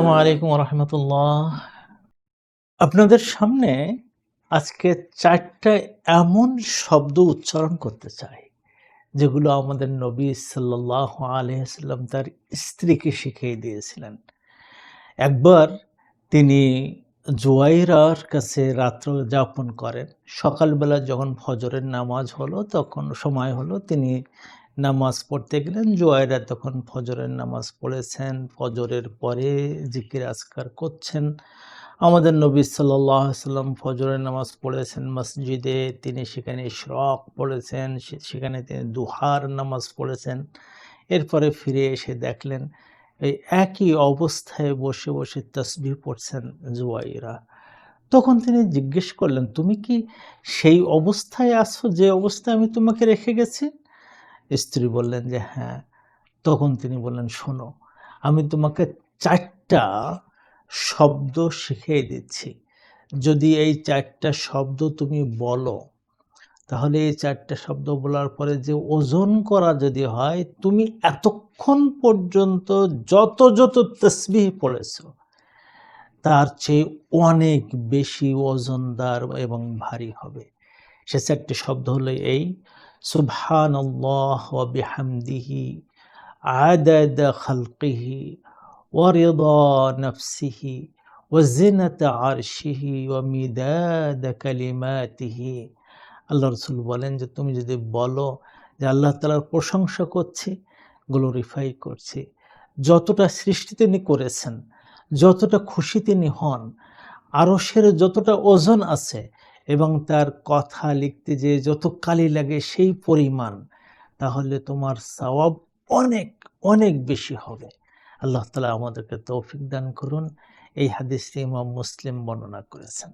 আসসালামু আলাইকুম রহমতুল্লাহ। আপনাদের সামনে আজকে ৪টা এমন শব্দ উচ্চারণ করতে চাই, যেগুলো আমাদের নবী সাল্লাল্লাহু আলাইহি ওয়াসাল্লাম তার স্ত্রীকে শিখিয়ে দিয়েছিলেন। একবার তিনি জুয়াইরার কাছে রাত্র যাপন করেন। সকালবেলা যখন ফজরের নামাজ হলো, তখন সময় হলো, তিনি নামাজ পড়তে গেলেন। জুয়াইরা তখন ফজরের নামাজ পড়েছেন। ফজরের পরে জিকির আজকার করছেন। আমাদের নবী সাল্লাল্লাহু আলাইহি ওয়াসাল্লাম ফজরের নামাজ পড়েছেন মসজিদে। তিনি সেখানে ইশরাক পড়েছেন, সেখানে তিনি দুহার নামাজ পড়েছেন। এরপরে ফিরে এসে দেখলেন এই একই অবস্থায় বসে, বসে তাসবিহ পড়ছেন জুবাইরা। তখন তিনি জিজ্ঞেস করলেন, "তুমি কি সেই অবস্থায় আছো যে অবস্থায় আমি তোমাকে রেখে গেছি?" স্ত্রী বললেন যে, "হ্যাঁ।" তখন তিনি বললেন, "শোনো, আমি তোমাকে ৪টা শব্দ শিখিয়ে দিচ্ছি। যদি এই ৪টা শব্দ তুমি বলো, তাহলে এই ৪টা শব্দ বলার পরে যে ওজন করা যদি হয়, তুমি এতক্ষণ পর্যন্ত যত তাসবিহ পড়েছো, তার চেয়ে অনেক বেশি ওজনদার এবং ভারী হবে। সে ৪টি শব্দ হলো এই: সুবহানাল্লাহ ওয়া বিহামদিহি, আদাদা খালকিহি, ওয়া রিদা নাফসিহি, ওয়া জিনাতা আরশিহি, ওয়া মিদাদা কালিমাতিহি। আল্লাহ রসুল বলেন যে তুমি যদি বলো যে আল্লাহ তাআলার প্রশংসা করছি, গ্লোরিফাই করছি, যতটা সৃষ্টি তিনি করেছেন, যতটা খুশি তিনি হন, আরশের যতটা ওজন আছে এবং তার কথা লিখতে যে যত কালি লাগে সেই পরিমাণ, তাহলে তোমার সওয়াব অনেক অনেক বেশি হবে। আল্লাহ তাআলা আমাদেরকে তৌফিক দান করুন। এই হাদিসটি ইমাম মুসলিম বর্ণনা করেছেন।